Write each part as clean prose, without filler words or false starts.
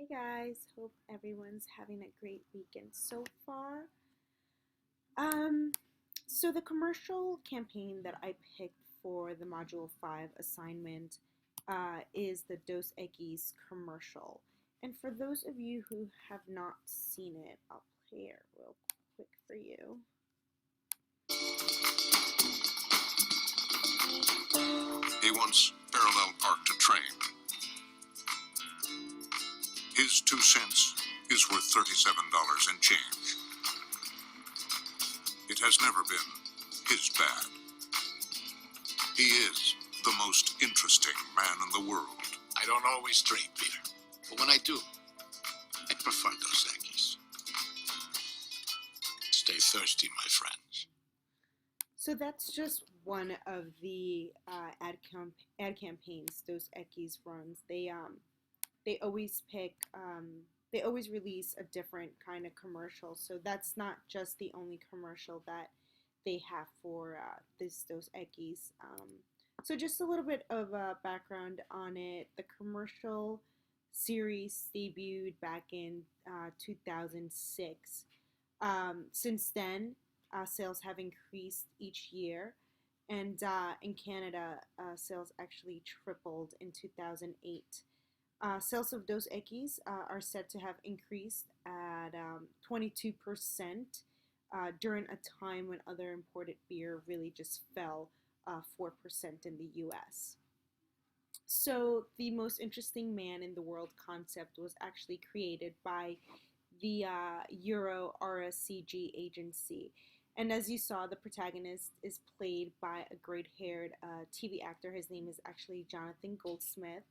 Hey guys, hope everyone's having a great weekend so far. Um, so the commercial campaign that I picked for the Module 5 assignment is the Dos Equis commercial. And for those of you who have not seen it, I'll play it real quick for you. He once parallel parked a train. His 2 cents is worth $37 and change. It has never been his bad. He is the most interesting man in the world. I don't always drink, Peter. But when I do, I prefer Dos Equis. Stay thirsty, my friends. So that's just one of the ad campaigns Dos Equis runs. They always they always release a different kind of commercial. So that's not just the only commercial that they have for this Dos Equis. So just a little bit of background on it. The commercial series debuted back in 2006. Since then, sales have increased each year, and in Canada, sales actually tripled in 2008. Sales of Dos Equis are said to have increased at 22% during a time when other imported beer really just fell 4% in the US. So, the most interesting man in the world concept was actually created by the Euro RSCG agency. And as you saw, the protagonist is played by a great haired TV actor. His name is actually Jonathan Goldsmith.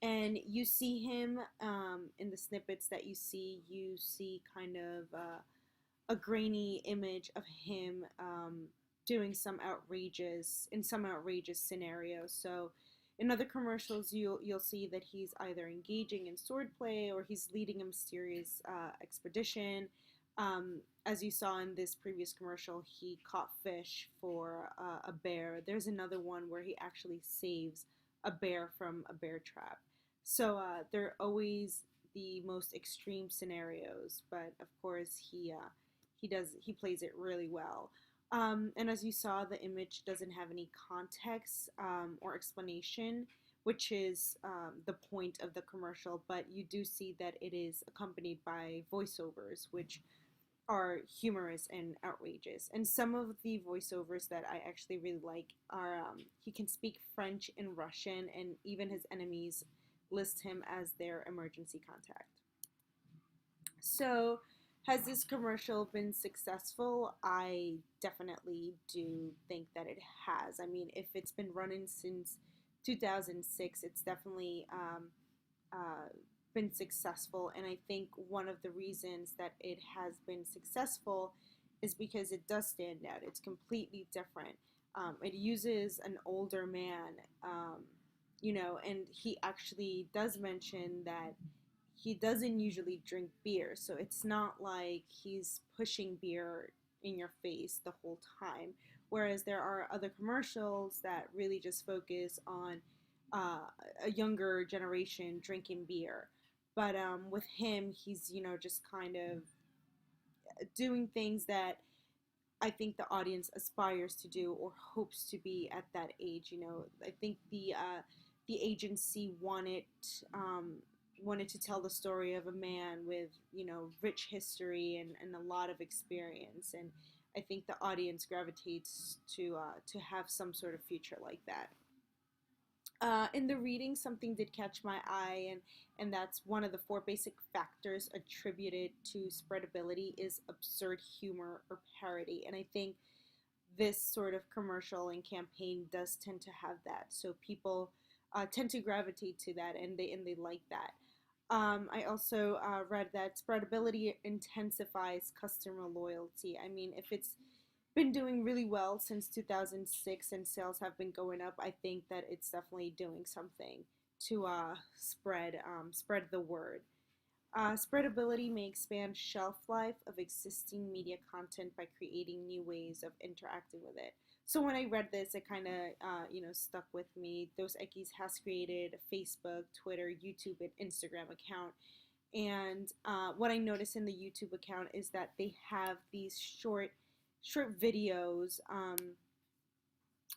And you see him in the snippets that you see kind of a grainy image of him doing some outrageous scenarios. So in other commercials, you'll see that he's either engaging in swordplay or he's leading a mysterious expedition. As you saw in this previous commercial, he caught fish for a bear. There's another one where he actually saves a bear from a bear trap. So they're always the most extreme scenarios, but of course he plays it really well. And as you saw, the image doesn't have any context or explanation, which is the point of the commercial, but you do see that it is accompanied by voiceovers, which are humorous and outrageous. And some of the voiceovers that I actually really like are he can speak French and Russian, and even his enemies list him as their emergency contact. So, has this commercial been successful? I definitely do think that it has. I mean, if it's been running since 2006, it's definitely been successful. And I think one of the reasons that it has been successful is because it does stand out. It's completely different. It uses an older man, and he actually does mention that he doesn't usually drink beer, so it's not like he's pushing beer in your face the whole time. Whereas there are other commercials that really just focus on a younger generation drinking beer. But with him, he's just kind of doing things that I think the audience aspires to do or hopes to be at that age. I think the agency wanted to tell the story of a man with rich history and a lot of experience, and I think the audience gravitates to have some sort of future like that. In the reading, something did catch my eye, and that's one of the four basic factors attributed to spreadability is absurd humor or parody. And I think this sort of commercial and campaign does tend to have that. So people tend to gravitate to that, and they like that. I also read that spreadability intensifies customer loyalty. I mean, if it's been doing really well since 2006 and sales have been going up, I think that it's definitely doing something to spread the word. Spreadability may expand shelf life of existing media content by creating new ways of interacting with it. So when I read this, it kind of stuck with me. Dos Equis has created a Facebook, Twitter, YouTube, and Instagram account, And what I notice in the YouTube account is that they have these short videos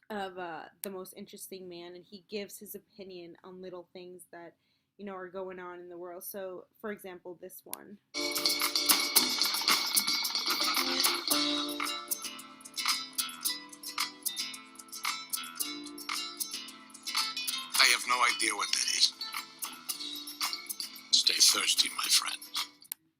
of the most interesting man, and he gives his opinion on little things that are going on in the world. So, for example, this one. I have no idea what that is. Stay thirsty, my friend.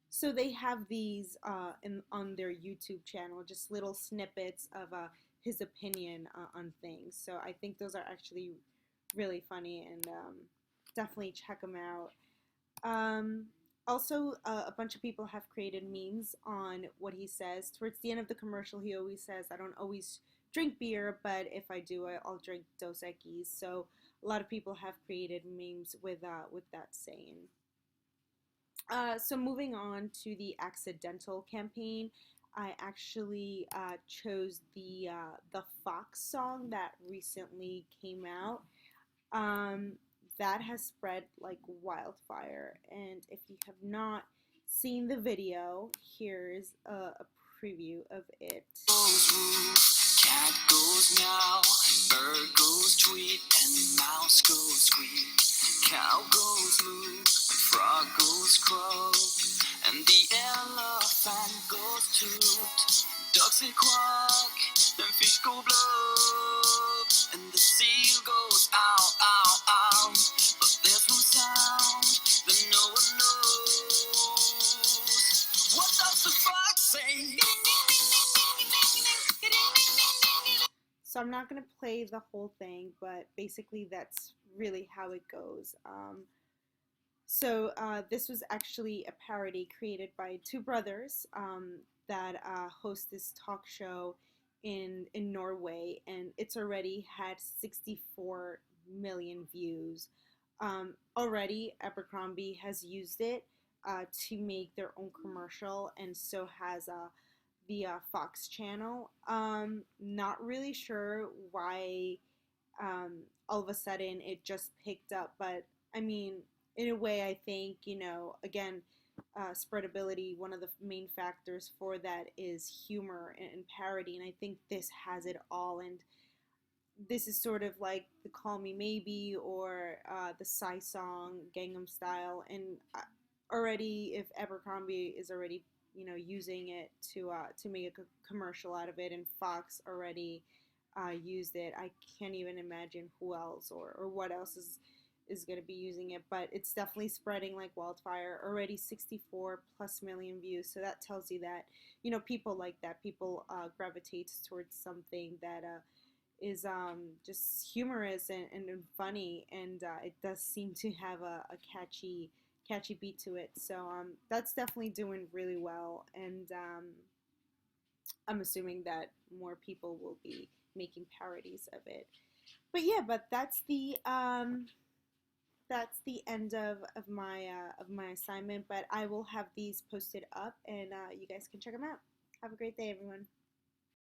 So they have these on their YouTube channel, just little snippets of his opinion on things. So I think those are actually really funny, and definitely check them out. Also, a bunch of people have created memes on what he says. Towards the end of the commercial, he always says, "I don't always drink beer, but if I do, I'll drink Dos Equis." So a lot of people have created memes with that saying. So moving on to the accidental campaign, I actually chose the Fox song that recently came out. That has spread like wildfire, and if you have not seen the video, here's a preview of it. Cat goes meow, bird goes tweet, and mouse goes squeak. Cow goes moo, frog goes croak, and the elephant goes toot. Ducks say quack, and fish go blub, and the seal goes ow, ow, ow. But there's no sound that no one knows. What does the fox say? So I'm not going to play the whole thing, but basically that's really how it goes. So this was actually a parody created by two brothers that host this talk show in Norway, and it's already had 64 million views. Already, Abercrombie has used it to make their own commercial, and so has the Fox channel. Not really sure why all of a sudden it just picked up, but I mean, in a way, I think, again, spreadability, one of the main factors for that is humor and parody, and I think this has it all. And this is sort of like the Call Me Maybe or the Psy song Gangnam Style, and already if Abercrombie is already using it to make a commercial out of it, and Fox already used it, I can't even imagine who else or what else is going to be using it. But it's definitely spreading like wildfire. Already 64 plus million views, so that tells you that people like that. People gravitate towards something that is just humorous and funny, and it does seem to have a catchy beat to it. So that's definitely doing really well, and I'm assuming that more people will be making parodies of it. But yeah, that's the end of my assignment. But I will have these posted up, and you guys can check them out. Have a great day, everyone.